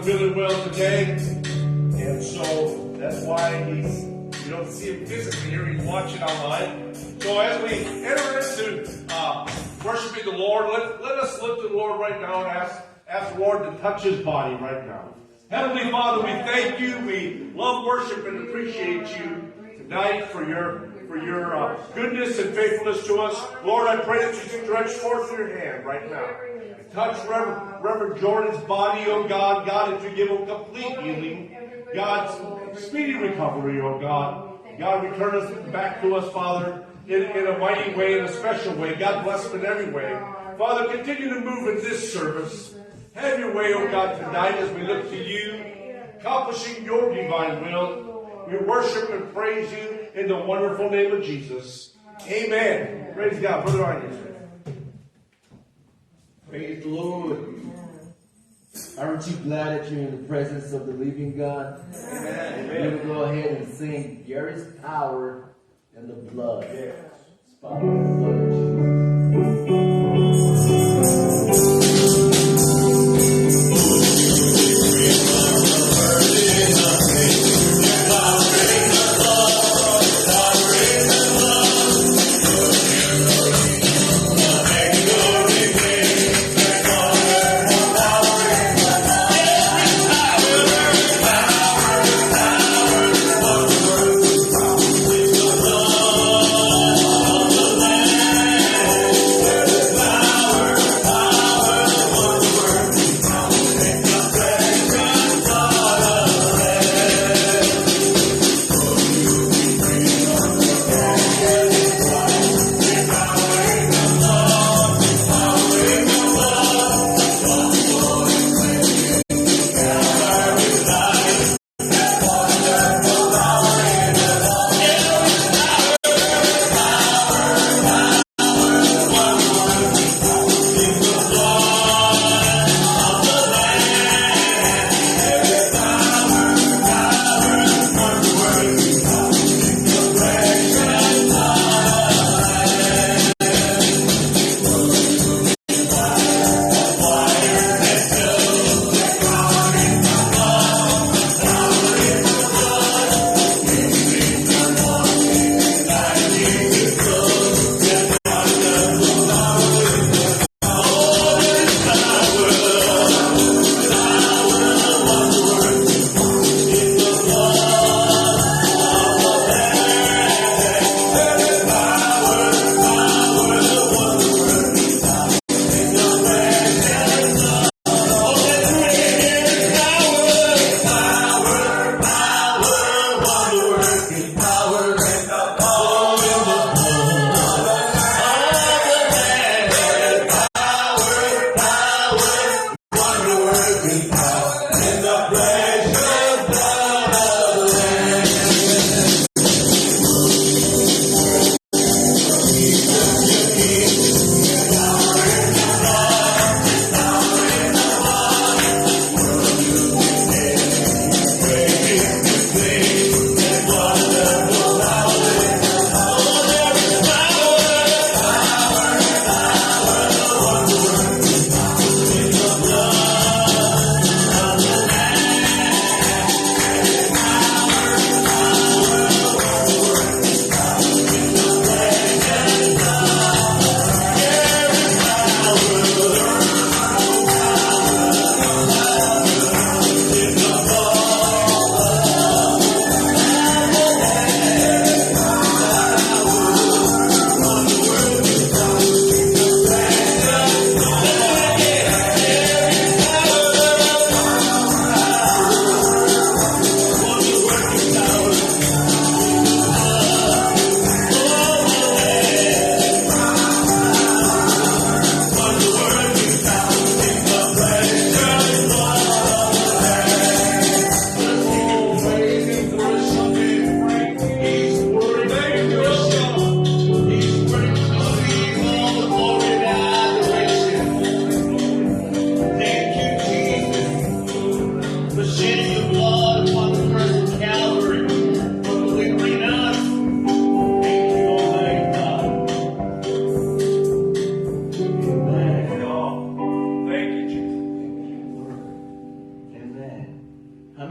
feeling well today, and so that's why you don't see him physically here. He's watching online. So as we enter into worshiping the Lord, let us lift the Lord right now and ask the Lord to touch his body right now. Heavenly Father, we thank you. We love, worship, and appreciate you tonight for your goodness and faithfulness to us. Lord, I pray that you stretch forth your hand right now. Touch Reverend Jordan's body, oh God. God, that you give him complete healing. God's speedy recovery, oh God. God, return us back to us, Father, in a mighty way, in a special way. God bless him in every way. Father, continue to move in this service. Have your way, oh God, tonight as we look to you, accomplishing your divine will. We worship and praise you in the wonderful name of Jesus. Amen. Praise God. Brother Onion. Praise the Lord. Aren't you glad that you're in the presence of the living God? Amen. We're going to go ahead and sing There is Power in the Blood. Yes. It's power in the blood of Jesus. There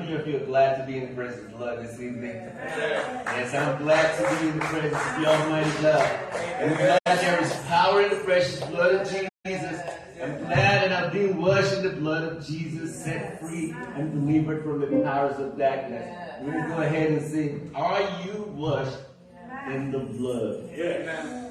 of you feel glad to be in the presence of the Lord this evening? Yes, I'm glad to be in the presence of the Almighty God. I'm glad there is power in the precious blood of Jesus. I'm glad that I'm being washed in the blood of Jesus, set free and delivered from the powers of darkness. We're going to go ahead and sing, Are You Washed in the Blood? Yeah.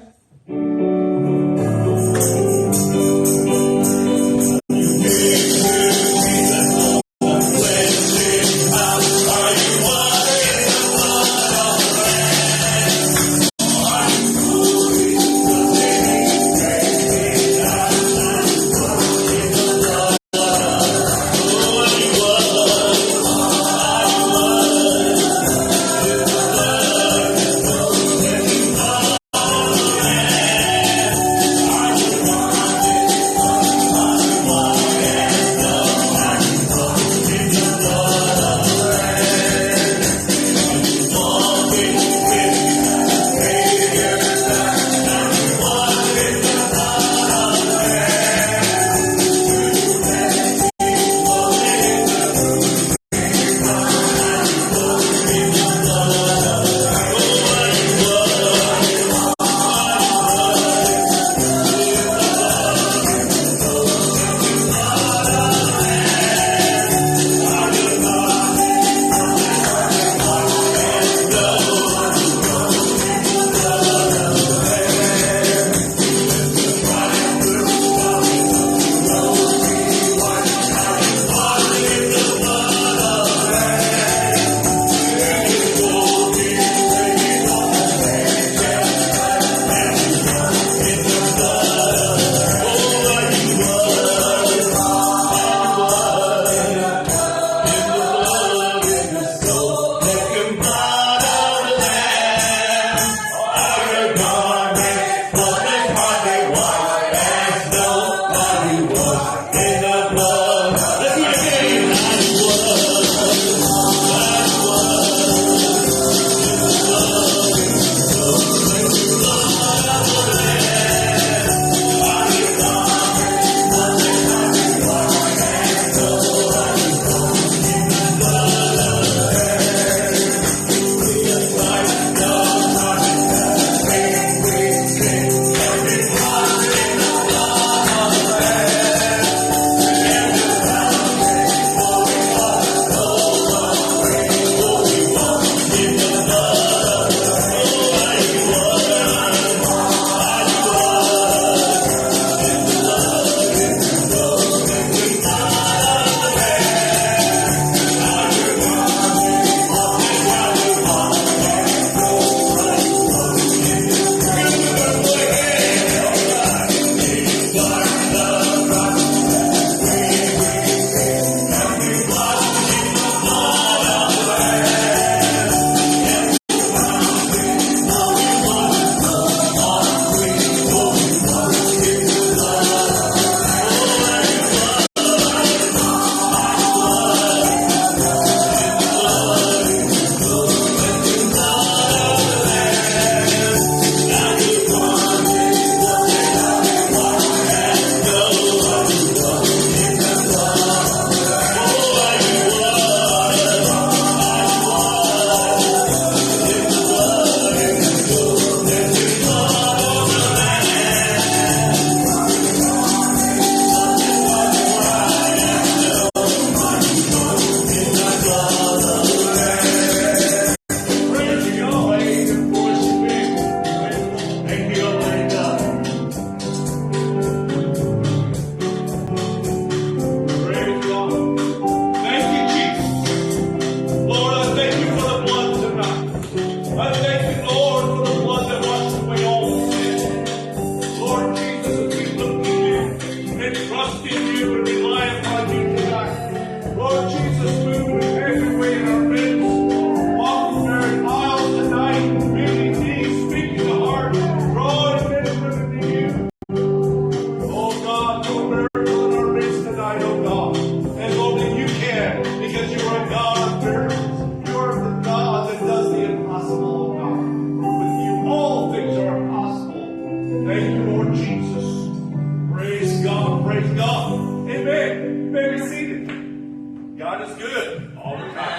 God is good all the time.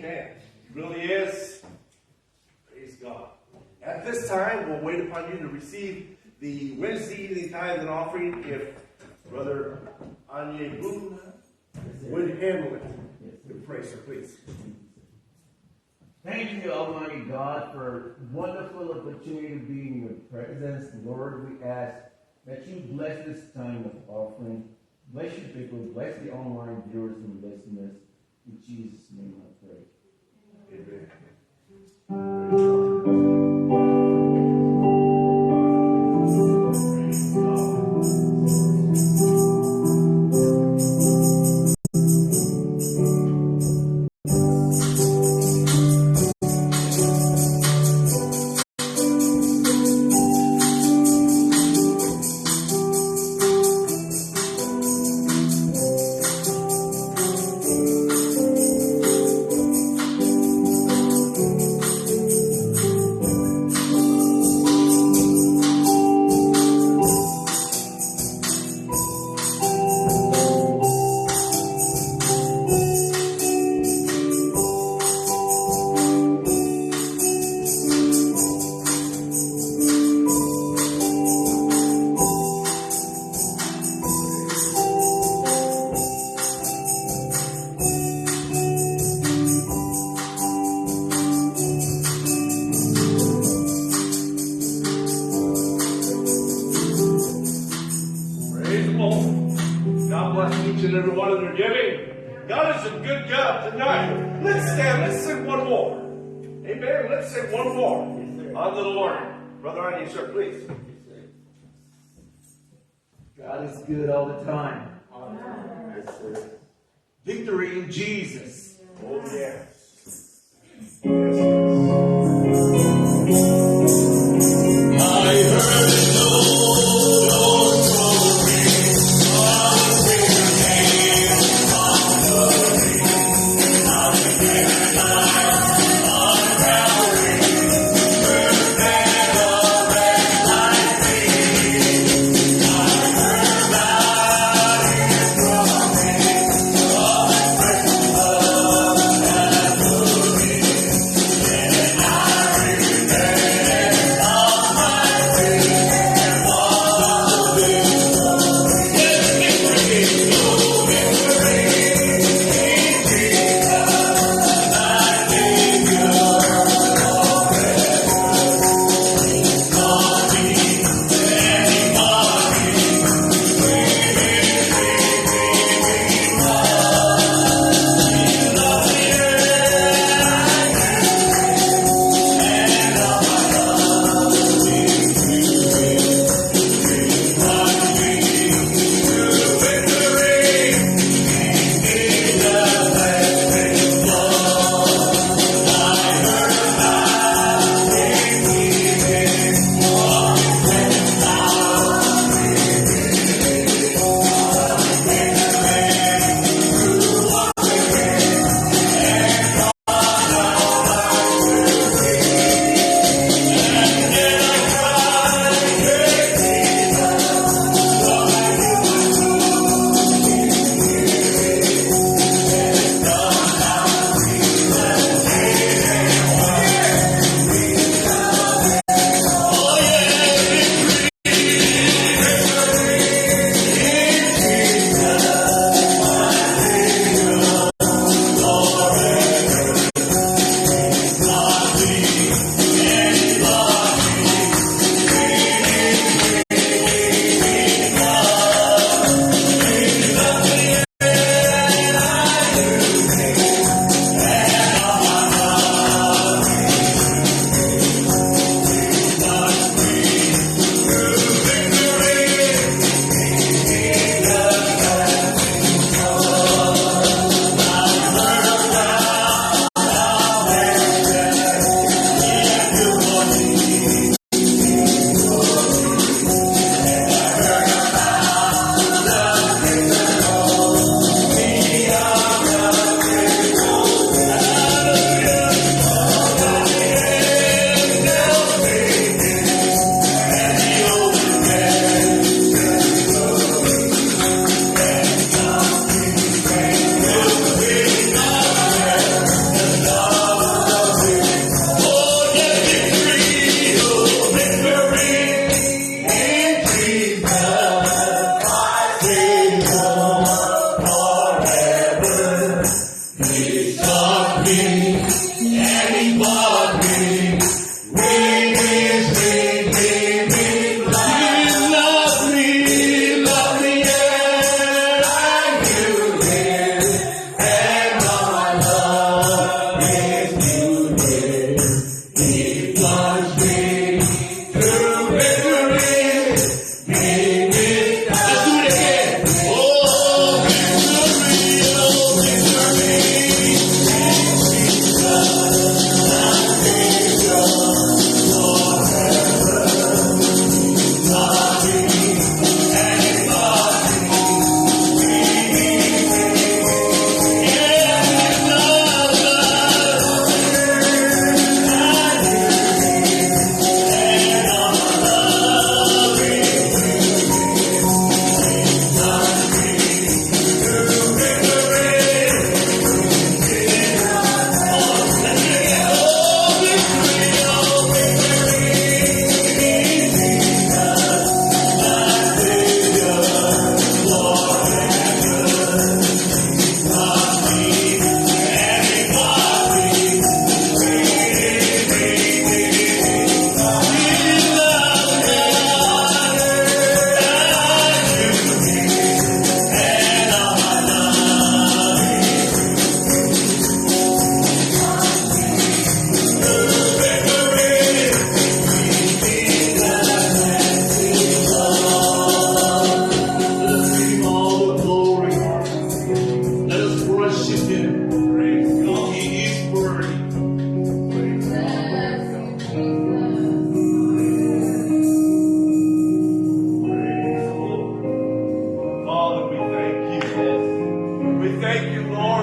Amen. He really is. Praise God. At this time, we'll wait upon you to receive the Wednesday evening tithe and offering if Brother Anya Boone would handle it. Good praise, sir, please. Thank you, Almighty God, for wonderful opportunity to be in your presence. Lord, we ask that you bless this time of offering. Bless your people, bless the online viewers and listeners. In Jesus' name I pray. Amen. Each and every one of their giving. God is a good God tonight. Let's stand. Let's sing one more. Amen. Let's sing one more. Unto the Lord. Brother Anya, sir, please. God is good all the time. Victory in Jesus. Oh, yes. I heard no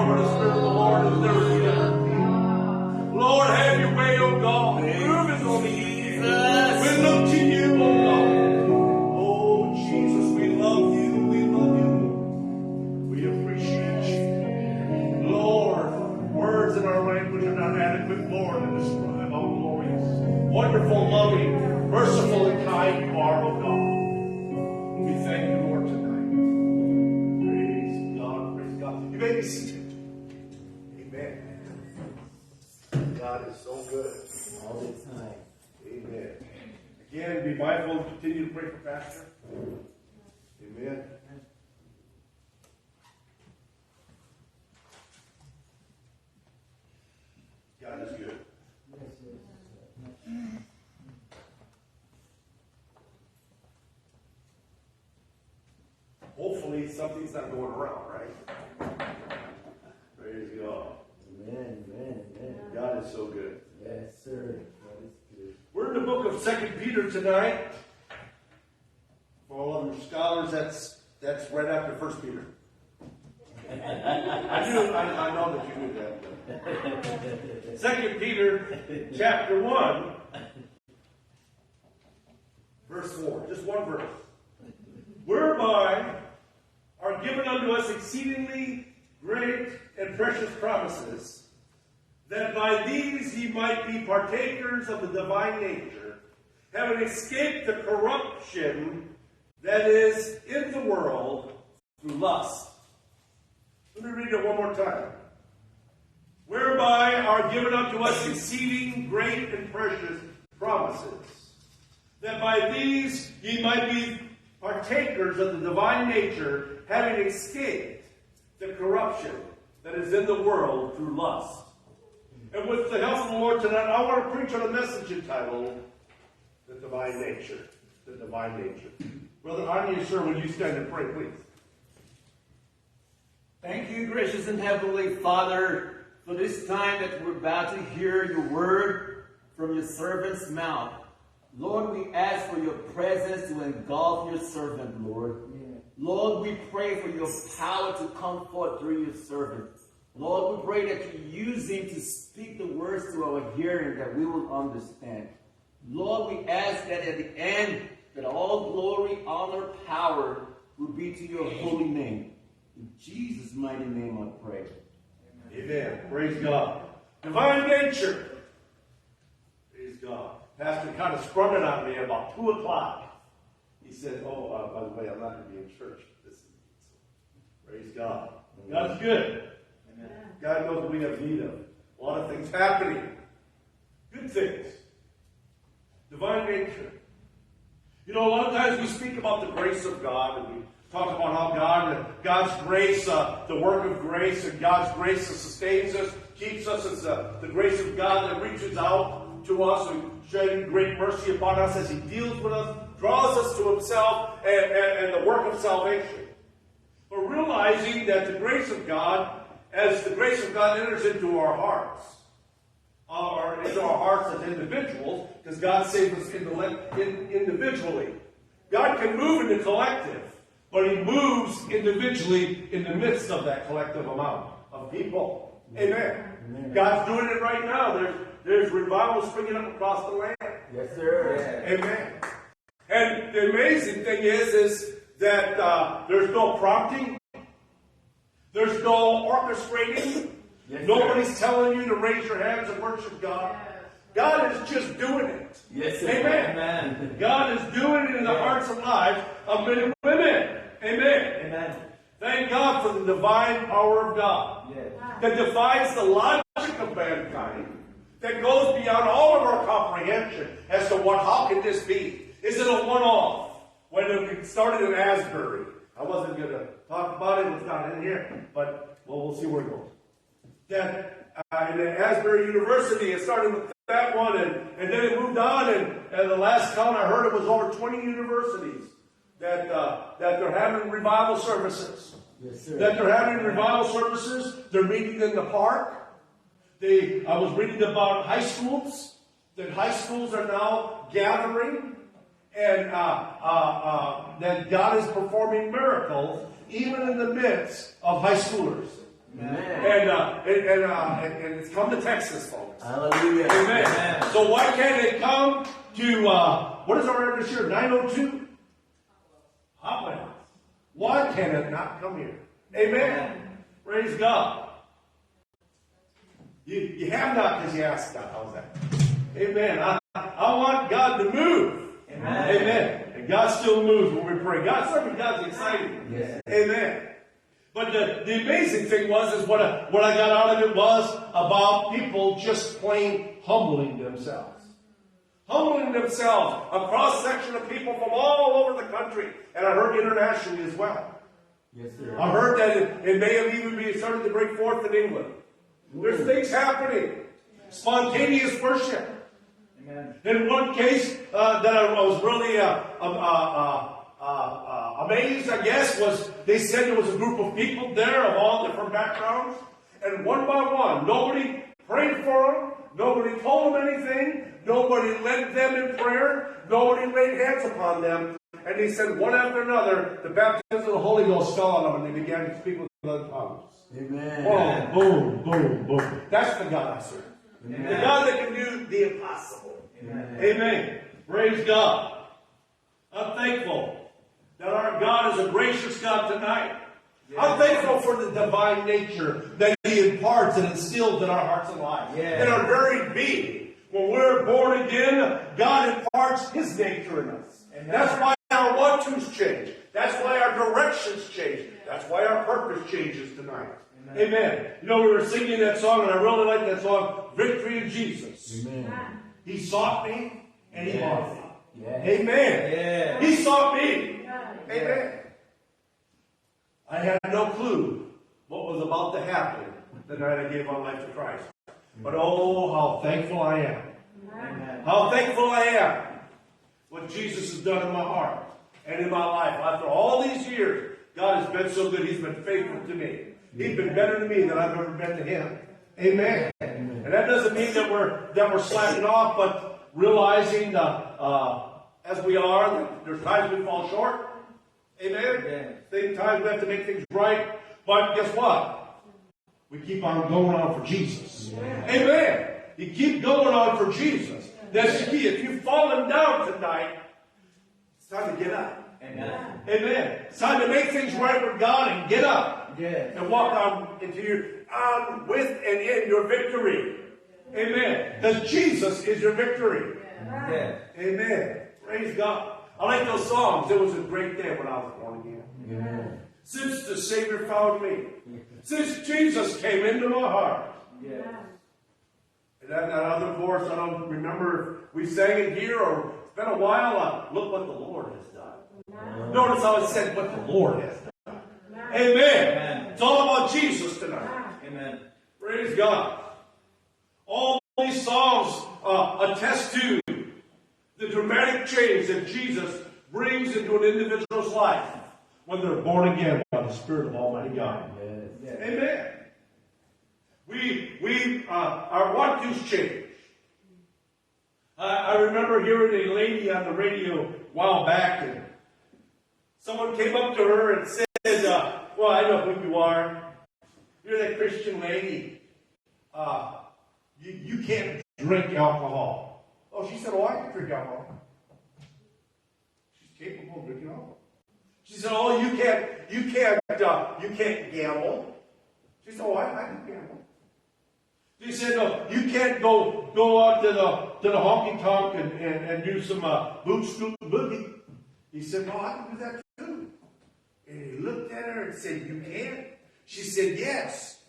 long where the Spirit of the Lord is never been. Lord, have your way, O God. Move in on me. We look to you, O God. Oh, Jesus, we love you. We love you. We appreciate you. Lord, words in our language are not adequate, Lord, to describe how glorious, wonderful, loving, merciful, and kind you are, O God. We thank you, Lord, tonight. Praise God, praise God. You may be seated. Amen. God is so good. All the time. Amen. Again, be mindful and continue to pray for Pastor. Amen. God is good. Hopefully something's not going around, right? Praise God. Amen, amen, amen. God is so good. Yes, sir. God is good. We're in the book of 2 Peter tonight. For all of your scholars, that's right after 1 Peter. I know that you knew that. 2 Peter chapter 1, verse 4. Just one verse. Whereby are given unto us exceedingly great and precious promises, that by these ye might be partakers of the divine nature, having escaped the corruption that is in the world through lust. Let me read it one more time. Whereby are given unto us exceeding great and precious promises, that by these ye might be partakers of the divine nature, having escaped the corruption that is in the world through lust. And with the help of the Lord tonight, I want to preach on a message entitled, The Divine Nature. The Divine Nature. Brother Anya, sir, would you stand and pray, please? Thank you, gracious and heavenly Father, for this time that we're about to hear your word from your servant's mouth. Lord, we ask for your presence to engulf your servant, Lord. Yeah. Lord, we pray for your power to come forth through your servant. Lord, we pray that you use him to speak the words to our hearing that we will understand. Lord, we ask that at the end, that all glory, honor, power will be to your holy name. In Jesus' mighty name I pray. Amen. Praise God. Divine nature. Praise God. Pastor kind of sprung it on me about 2 o'clock. He said, by the way, I'm not going to be in church this evening. Praise God. God's good. Amen. God knows what we have need of. A lot of things happening. Good things. Divine nature. You know, a lot of times we speak about the grace of God, and we talk about how God's grace, the work of grace, and God's grace that sustains us, keeps us. It's the grace of God that reaches out to us and shedding great mercy upon us as he deals with us, draws us to himself, and the work of salvation. But realizing that the grace of God, as the grace of God enters into our hearts, or into our hearts as individuals, because God saved us individually. God can move in the collective, but he moves individually in the midst of that collective amount of people. Amen. Amen. God's doing it right now. There's revival springing up across the land. Yes, sir. Amen. And the amazing thing is that there's no prompting. There's no orchestrating. Yes, nobody's telling you to raise your hands and worship God. God is just doing it. Yes, sir. Amen. Amen. God is doing it in the hearts and lives of men and women. Amen. Amen. Thank God for the divine power of God. Yes. That defies the logic of mankind. That goes beyond all of our comprehension as to how can this be? Is it a one-off? When it started in Asbury. I wasn't going to talk about it. It's not in here. But we'll see where it goes. That in Asbury University, it started with that one, and then it moved on, and the last count I heard, it was over 20 universities that they're having revival services. Yes, sir. That they're having revival services. They're meeting in the park. I was reading about high schools, that high schools are now gathering, and that God is performing miracles even in the midst of high schoolers. And it's come to Texas, folks. Hallelujah. Amen. So why can't it come to, what is our address here? 902? Hotland. Why can it not come here? Amen. Praise God. You have not because you ask God. How's that? Amen. I want God to move. Amen. Amen. And God still moves when we pray. God's exciting. Yes. Amen. But the amazing thing is what I got out of it was about people just plain humbling themselves. Humbling themselves. A cross-section of people from all over the country. And I heard internationally as well. Yes, sir. I heard that it may have even been starting to break forth in England. There's things happening. Spontaneous worship. Amen. In one case that I was really amazed, I guess, was they said there was a group of people there of all different backgrounds. And one by one, nobody prayed for them. Nobody told them anything. Nobody led them in prayer. Nobody laid hands upon them. And he said, one after another, the baptism of the Holy Ghost fell on them, and they began to speak with other tongues. Amen. Boom, boom, boom. That's the God I serve. Amen. The God that can do the impossible. Amen. Amen. Praise God. I'm thankful that our God is a gracious God tonight. Yeah. I'm thankful for the divine nature that He imparts and instills in our hearts and lives. Yeah. In our very being. When we're born again, God imparts His nature in us. Amen. That's why our want-tos change. That's why our directions change. That's why our purpose changes tonight. Amen. Amen. You know, we were singing that song, and I really like that song, Victory in Jesus. Amen. He sought me, and He bought me. Yeah. Amen. Yeah. He sought me. Yeah. Amen. I had no clue what was about to happen the night I gave my life to Christ. But oh, how thankful I am. Amen. How thankful I am what Jesus has done in my heart and in my life. After all these years, God has been so good. He's been faithful to me. He's been better to me than I've ever been to Him. Amen. Amen. And that doesn't mean that we're slacking off, but realizing as we are, that there's times we fall short. Amen. Amen. Same times we have to make things right. But guess what? We keep on going on for Jesus. Yeah. Amen. You keep going on for Jesus. That's the key. If you've fallen down tonight, it's time to get up. Amen. Amen. It's time to make things right with God and get up. Yeah. And walk on into with and in your victory. Amen. Because Jesus is your victory. Yeah. Amen. Praise God. I like those songs. It was a great day when I was born again. Amen. Since the Savior found me. Since Jesus came into my heart. Yeah. And that other chorus, I don't remember if we sang it here or it's been a while. Look what the Lord has done. Notice how it said what the Lord has done. Amen. Amen. It's all about Jesus tonight. Amen. Praise God. All these songs attest to the dramatic change that Jesus brings into an individual's life when they're born again by the Spirit of Almighty God. Yes. Amen. Our want-tos change. I remember hearing a lady on the radio a while back, and someone came up to her and said, well, I know who you are. You're that Christian lady. You can't drink alcohol. Oh, she said, oh, I can drink alcohol. She's capable of drinking alcohol. She said, oh, you can't gamble. She said, oh, I can gamble. She said, no, you can't go out to the honky tonk and do some boot scoot boogie. He said, no, I can do that too. And he looked at her and said, you can? She said, yes.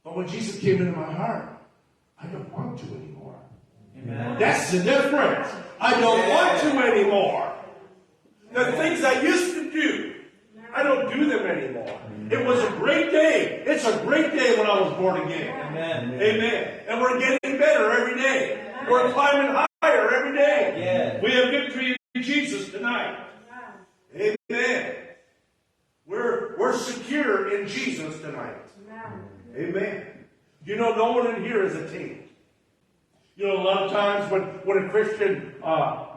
But when Jesus came into my heart, I don't want to anymore. Amen. That's the difference. I don't want to anymore. The things I used to do, I don't do them anymore. It was a great day. It's a great day when I was born again. Amen. Amen. And we're getting better every day. We're climbing higher every day. Yeah. We have victory in Jesus tonight. Amen. We're secure in Jesus tonight. Amen. You know, no one in here is a team. You know, a lot of times when a Christian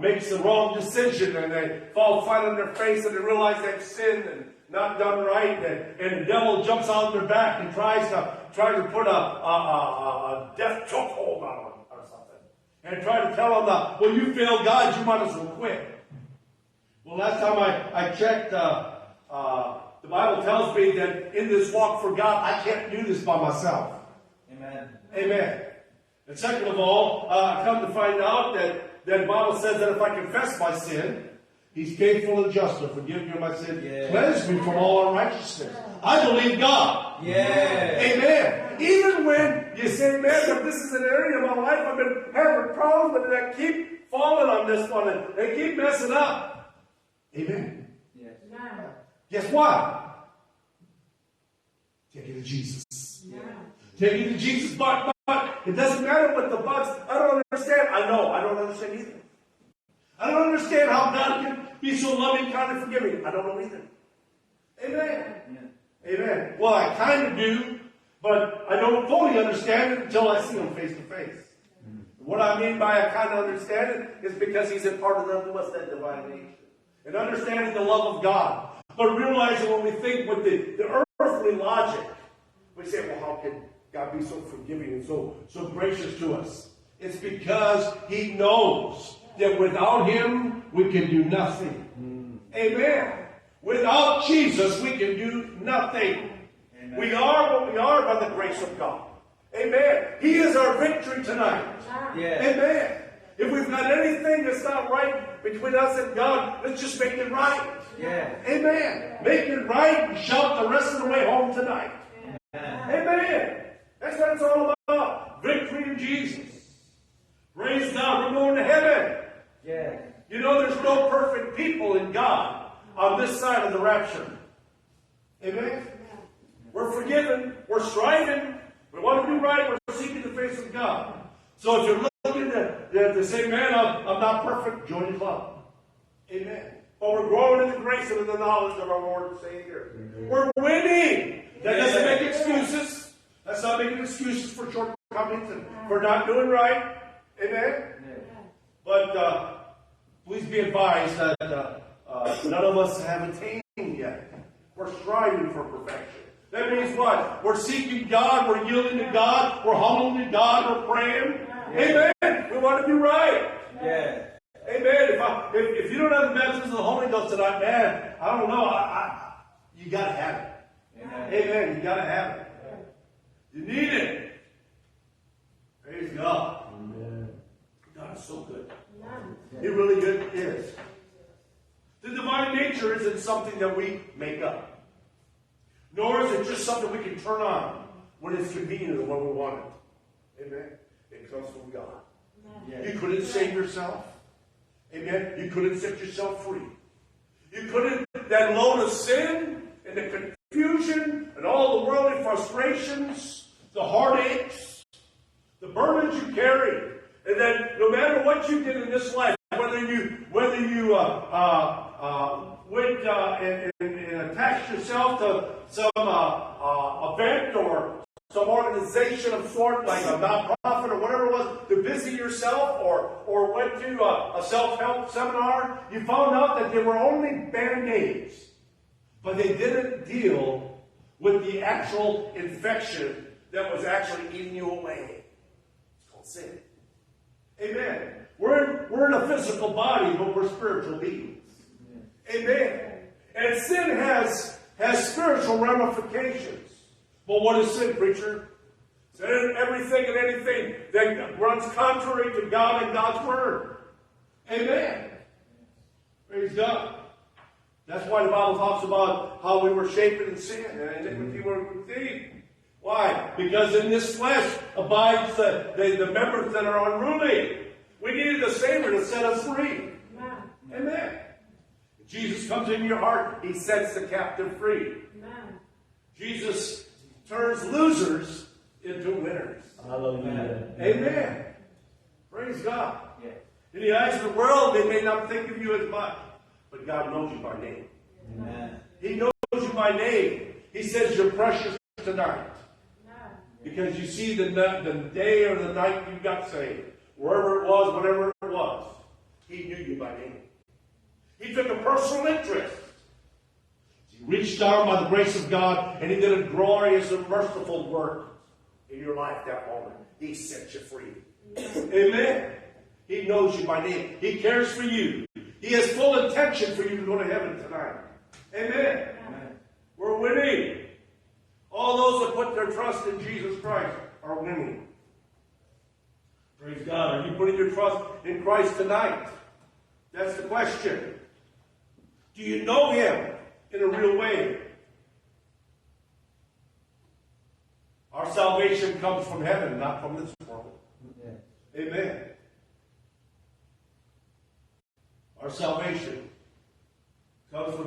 makes the wrong decision and they fall flat on their face and they realize they've sinned and not done right, and the devil jumps on their back and tries to put a death chokehold on them or something, and try to tell them that, well, you failed God, you might as well quit. Well, last time I checked, the Bible tells me that in this walk for God, I can't do this by myself. Amen. Amen. And second of all, I come to find out that the Bible says that if I confess my sin, He's faithful and just to forgive me of my sin, cleanse me from all unrighteousness. I believe God. Yeah. Amen. Even when you say, man, but this is an area of my life I've been having problems with, and I keep falling on this one, and they keep messing up. Amen. Yes. Guess what? Take it to Jesus. Yeah. Take it to Jesus, but it doesn't matter what the buts. I don't understand. I know. I don't understand either. I don't understand how God can be so loving, kind, and forgiving. I don't know either. Amen. Yeah. Amen. Well, I kind of do, but I don't fully understand it until I see Him face to face. What I mean by I kind of understand it is because He's imparted unto us that divine nature. And understanding the love of God. But realizing when we think with the earthly logic, we say, well, how can God be so forgiving and so gracious to us? It's because He knows that without Him, we can do nothing. Amen. Without Jesus, we can do nothing. Amen. We are what we are by the grace of God. Amen. He is our victory tonight. Yeah. Amen. If we've got anything that's not right between us and God, let's just make it right. Yeah. Amen. Make it right and shout the rest of the way home tonight. Amen. Amen. That's what it's all about. Victory in Jesus. Praise God. We're going to heaven. Yeah. You know, there's no perfect people in God on this side of the rapture. Amen. We're forgiven. We're striving. We want to do right. We're seeking the face of God. So if you're looking to say, man, I'm not perfect, join the club. Amen. But we're growing in the grace and in the knowledge of our Lord and Savior. We're winning. That doesn't make excuses. That's not making excuses for shortcomings and for not doing right. Amen. But please be advised that none of us have attained yet. We're striving for perfection. That means what? We're seeking God. We're yielding to God. We're humbling to God. We're praying. Amen. We want to do right. Yeah. Amen. If you don't have the baptism of the Holy Ghost tonight, man, I don't know. You got to have it. Amen. Amen. You got to have it. You need it. Praise God. Amen. God is so good. He really good is. The divine nature isn't something that we make up. Nor is it just something we can turn on when it's convenient or when we want it. Amen. It comes from God. Yeah. You couldn't save yourself. Amen. You couldn't set yourself free. You couldn't, that load of sin and the confusion and all the worldly frustrations, the heartaches, the burdens you carry, and that no matter what you did in this life, whether you went and attached yourself to some event or some organization of sort, like a nonprofit or whatever it was, to busy yourself, or went to a self-help seminar, you found out that they were only band-aids, but they didn't deal with the actual infection that was actually eating you away. It's called sin. Amen. We're in a physical body, but we're spiritual beings. Amen. And sin has spiritual ramifications. But what is sin, preacher? Sin, everything and anything that runs contrary to God and God's Word. Amen. Praise God. That's why the Bible talks about how we were shapen in sin and iniquity were conceived. Why? Because in this flesh abides the members that are unruly. We needed a Savior to set us free. Amen. Jesus comes into your heart, He sets the captive free. Amen. Jesus turns losers into winners. Hallelujah. Amen. Praise God. Yeah. In the eyes of the world, they may not think of you as much, but God knows you by name. Amen. He knows you by name. He says you're precious tonight. Because you see the day or the night you got saved, wherever it was, whatever it was, He knew you by name. He took a personal interest. See, reached down by the grace of God, and He did a glorious and merciful work in your life that moment. He set you free. Amen. He knows you by name. He cares for you. He has full intention for you to go to heaven tonight. Amen. Amen. We're winning. All those that put their trust in Jesus Christ are winning. Praise God. Are you putting your trust in Christ tonight? That's the question. Do you know Him in a real way? Our salvation comes from heaven, not from this world. Yeah. Amen. Our salvation comes from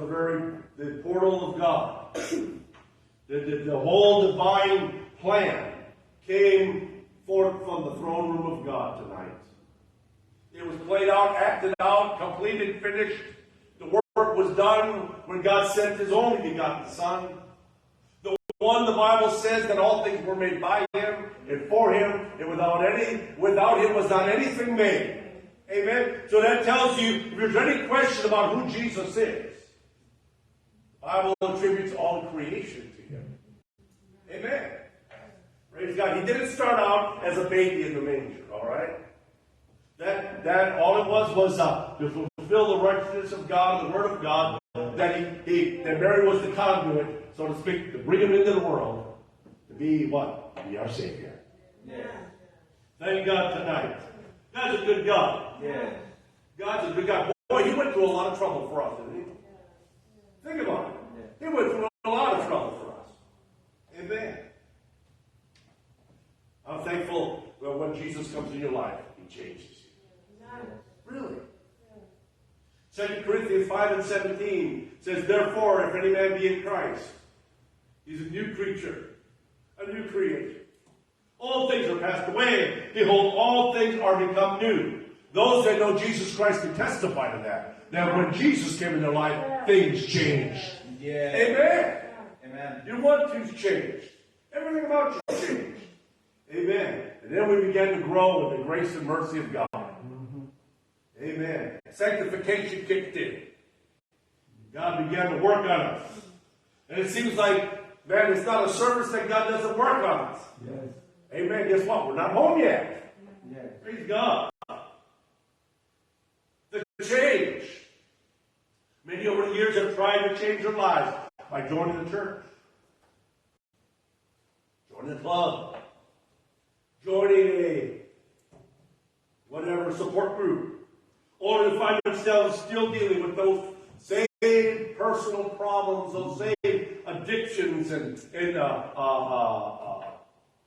the portal of God. The whole divine plan came forth from the throne room of God tonight. It was played out, acted out, completed, finished. The work was done when God sent His only begotten Son. The one, the Bible says that all things were made by Him and for Him, and without Him was not anything made. Amen? So that tells you, if there's any question about who Jesus is, the Bible attributes all creation to Him. Amen? Praise God. He didn't start out as a baby in the manger, all right? That all it was to fulfill the righteousness of God, the Word of God, that Mary was the conduit, so to speak, to bring Him into the world, to be what? To be our Savior. Yeah. Thank God tonight. God's a good God. Yeah. God's a good God. Boy, He went through a lot of trouble for us, didn't He? Think about it. Yeah. He went through a lot of trouble for us. Amen. I'm thankful that when Jesus comes in your life, He changes you. Really. 2 Corinthians 5:17 says, "Therefore, if any man be in Christ, he's a new creature, a new creation. All things are passed away. Behold, all things are become new." Those that know Jesus Christ can testify to that. That when Jesus came in their life, things changed. Yeah. Amen. Amen. Your want to's changed. Everything about you changed. Amen. And then we began to grow in the grace and mercy of God. Mm-hmm. Amen. Sanctification kicked in. God began to work on us. And it seems like, man, it's not a service that God doesn't work on us. Yes. Amen. Guess what? We're not home yet. Yes. Praise God. The change. Many over the years have tried to change their lives by joining the church, joining the club, joining a whatever support group, only to find themselves still dealing with those same personal problems, those same addictions and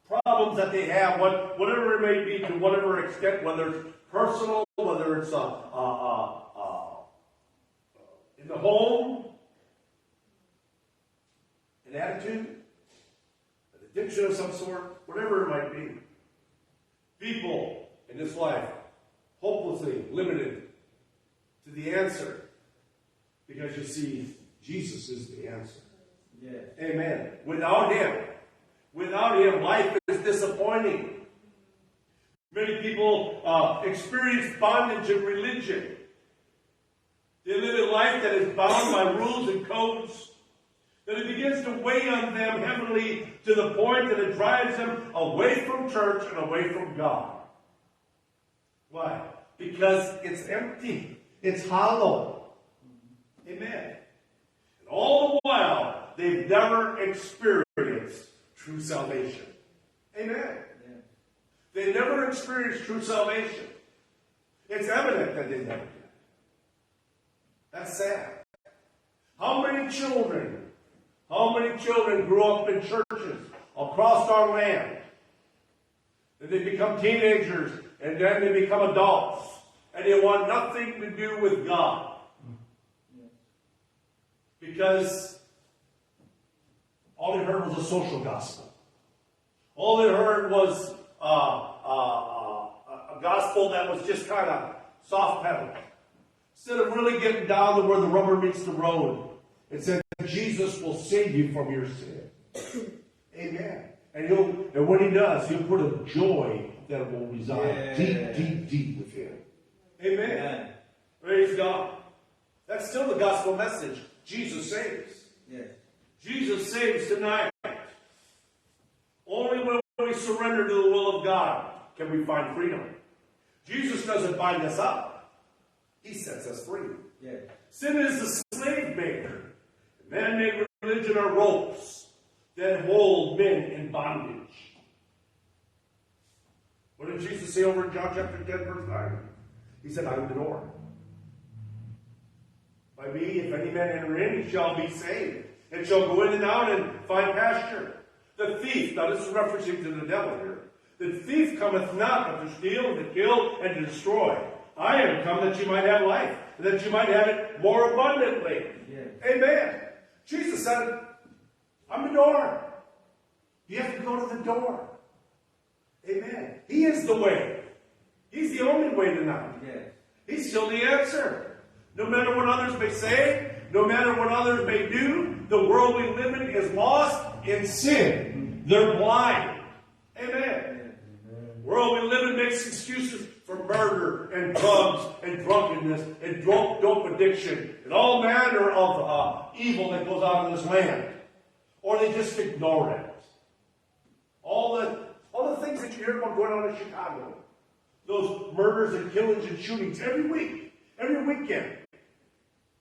problems that they have, whatever it may be, to whatever extent, whether it's personal, whether it's in the home, an attitude, an addiction of some sort, whatever it might be. People in this life hopelessly limited to the answer, because you see, Jesus is the answer. Yes. Amen. Without Him, life is disappointing. Many people experience bondage in religion. They live a life that is bound by rules and codes, that it begins to weigh on them heavily to the point that it drives them away from church and away from God. Why? Because it's empty. It's hollow. Amen. And all the while, they've never experienced true salvation. Amen. Yeah. They never experienced true salvation. It's evident that they never did. That's sad. How many children grew up in churches across our land? And they become teenagers, and then they become adults, and they want nothing to do with God. Because all they heard was a social gospel. All they heard was a gospel that was just kind of soft pedal. Instead of really getting down to where the rubber meets the road, it said Jesus will save you from your sin. Amen. And when He does, He'll put a joy that will reside deep within. Amen. Praise God. That's still the gospel message. Jesus saves. Yes. Jesus saves tonight. Only when we surrender to the will of God can we find freedom. Jesus doesn't bind us up. He sets us free. Yes. Sin is the slave maker. Man-made religion are ropes that hold men in bondage. What did Jesus say over in John chapter 10, verse 9? He said, I am the door. By me, if any man enter in, he shall be saved, and shall go in and out and find pasture. The thief, now this is referencing to the devil here. The thief cometh not but to steal, and to kill, and to destroy. I am come that you might have life, and that you might have it more abundantly. Yes. Amen. Jesus said, I'm the door. You have to go to the door. Amen. He is the way. He's the only way tonight. Yes. He's still the answer. No matter what others may say, no matter what others may do, the world we live in is lost in sin. They're blind. Amen. The world we live in makes excuses for murder and drugs and drunkenness and dope addiction and all manner of evil that goes on in this land. Or they just ignore it. All the things that you hear about going on in Chicago. Those murders and killings and shootings every week, every weekend.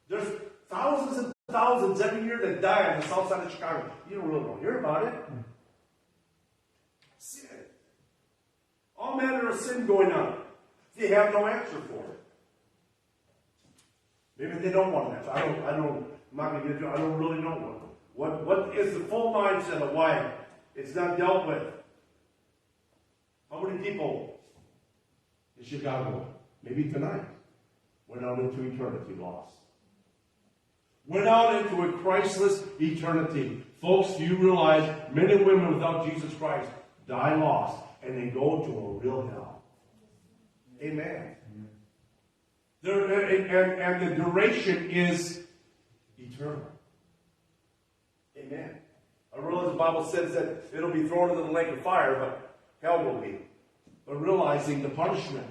There's thousands and thousands every year that die on the south side of Chicago. You don't really want to hear about it. Sin. All manner of sin going on. They have no answer for it. Maybe they don't want an answer. I'm not going to get into it. I don't really know one. What is the full mindset of why it's not dealt with? How many people in Chicago, maybe tonight, went out into eternity lost? Went out into a Christless eternity. Folks, do you realize men and women without Jesus Christ die lost and they go to a real hell? Amen. And the duration is eternal. Amen. I realize the Bible says that it'll be thrown into the lake of fire, but hell will be. But realizing the punishment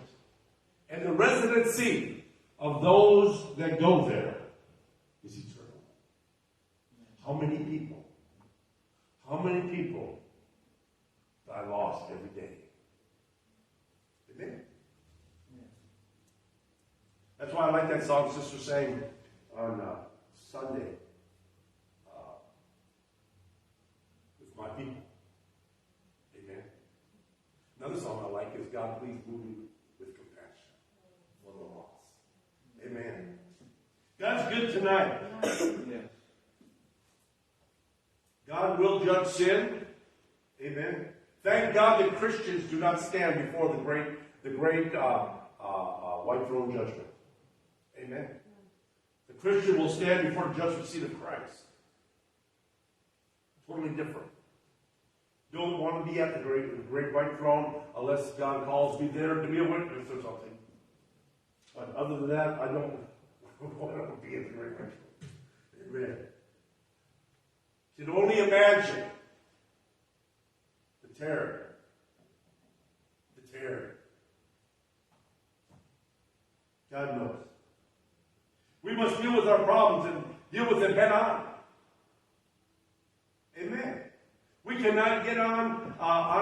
and the residency of those that go there is eternal. How many people die lost every day? Amen. That's why I like that song Sister sang on Sunday. With my people. Amen. Another song I like is God, please move me with compassion for the lost. Amen. God's good tonight. Yes. God will judge sin. Amen. Thank God that Christians do not stand before the great white throne judgment. Amen. The Christian will stand before the judgment seat of Christ. Totally different. Don't want to be at the great white throne unless God calls me there to be a witness or something. But other than that, I don't want to be at the great white throne. Amen. You can only imagine the terror. The terror. God knows. We must deal with our problems and deal with them head on. Amen. We cannot get on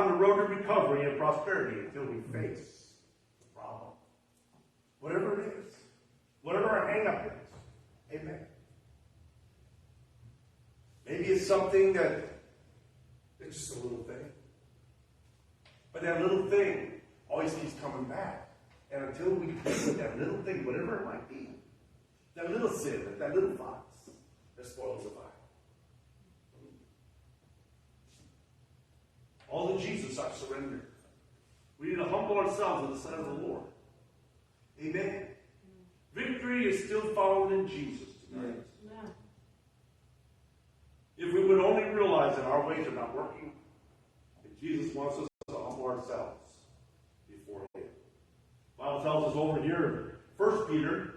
the road to recovery and prosperity until we face the problem. Whatever it is. Whatever our hang-up is. Amen. Maybe it's something that it's just a little thing. But that little thing always keeps coming back. And until we deal with that little thing, whatever it might be, that little sin, that little fox, that spoils the vine. All to Jesus I surrender. We need to humble ourselves in the sight of the Lord. Amen. Victory is still found in Jesus tonight. Amen. If we would only realize that our ways are not working, that Jesus wants us to humble ourselves before Him. The Bible tells us over here, 1 Peter,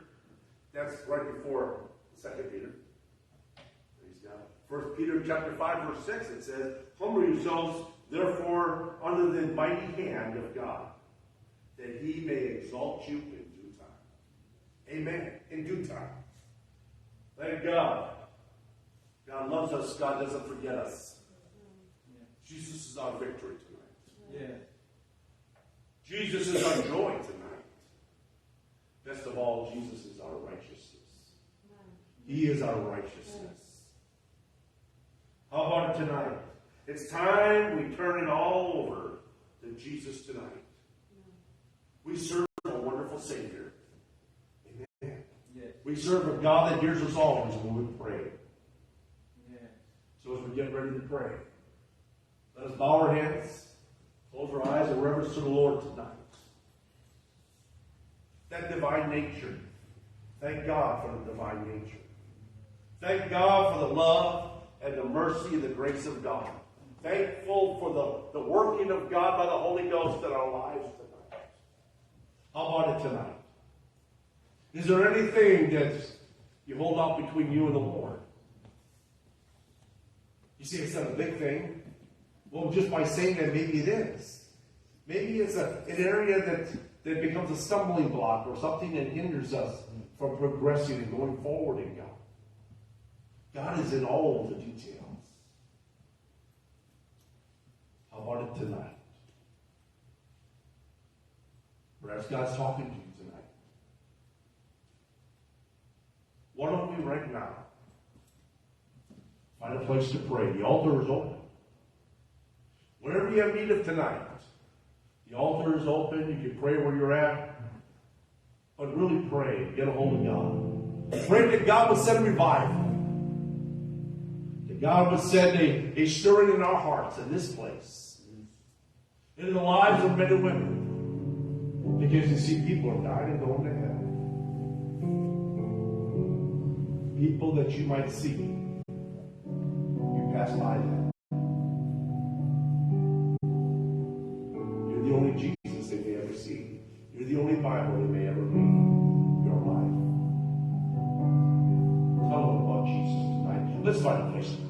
that's right before 2 Peter. Praise God. 1 Peter chapter 5, verse 6, it says, humble yourselves, therefore, under the mighty hand of God, that He may exalt you in due time. Amen. In due time. Thank God. God loves us. God doesn't forget us. Jesus is our victory tonight. Jesus is our joy tonight. Best of all, Jesus is our righteousness. He is our righteousness. How about it tonight? It's time we turn it all over to Jesus tonight. We serve a wonderful Savior. Amen. We serve a God that hears us always when we pray. So as we get ready to pray, let us bow our heads, close our eyes in reverence to the Lord tonight. That divine nature. Thank God for the divine nature. Thank God for the love and the mercy and the grace of God. Thankful for the working of God by the Holy Ghost in our lives tonight. How about it tonight? Is there anything that you hold out between you and the Lord? You see, it's not a big thing. Well, just by saying that, maybe it is. Maybe it's an area that becomes a stumbling block or something that hinders us from progressing and going forward in God. God is in all the details. How about it tonight? Perhaps God's talking to you tonight. Why don't we right now find a place to pray? The altar is open. Whatever you have need of tonight, the altar is open. You can pray where you're at. But really pray. Get a hold of God. Pray that God will send revival. That God will send a stirring in our hearts in this place. In the lives of men and women. Because you see, people are dying and going to hell. People that you might see. You pass by them. You're the only Jesus they may ever see. You're the only Bible they may ever read in your life. Tell them about Jesus tonight. Let's find a place to pray.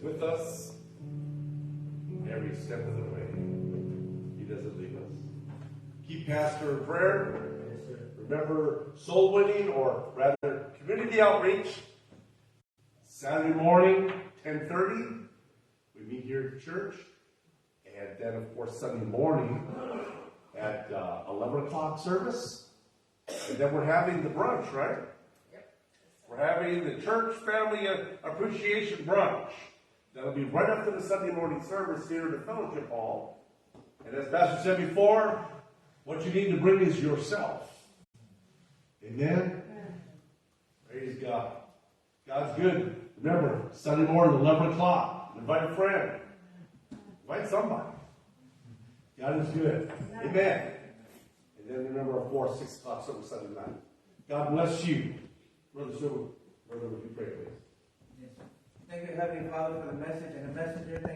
With us every step of the way. He doesn't leave us. Keep Pastor in prayer. Remember soul winning, or rather community outreach. Saturday morning, 10:30. We meet here at church. And then, of course, Sunday morning at 11 o'clock service. And then we're having the brunch, right? We're having the church family appreciation brunch. That'll be right after the Sunday morning service here in the fellowship hall. And as Pastor said before, what you need to bring is yourself. Amen? Praise God. God's good. Remember, Sunday morning, 11 o'clock. Invite a friend. Invite somebody. God is good. Amen. And then remember, of course, 6 o'clock service Sunday night. God bless you. Brother Silver, would you pray, please? Thank you, Heavenly Father, for the message and the messenger. Thank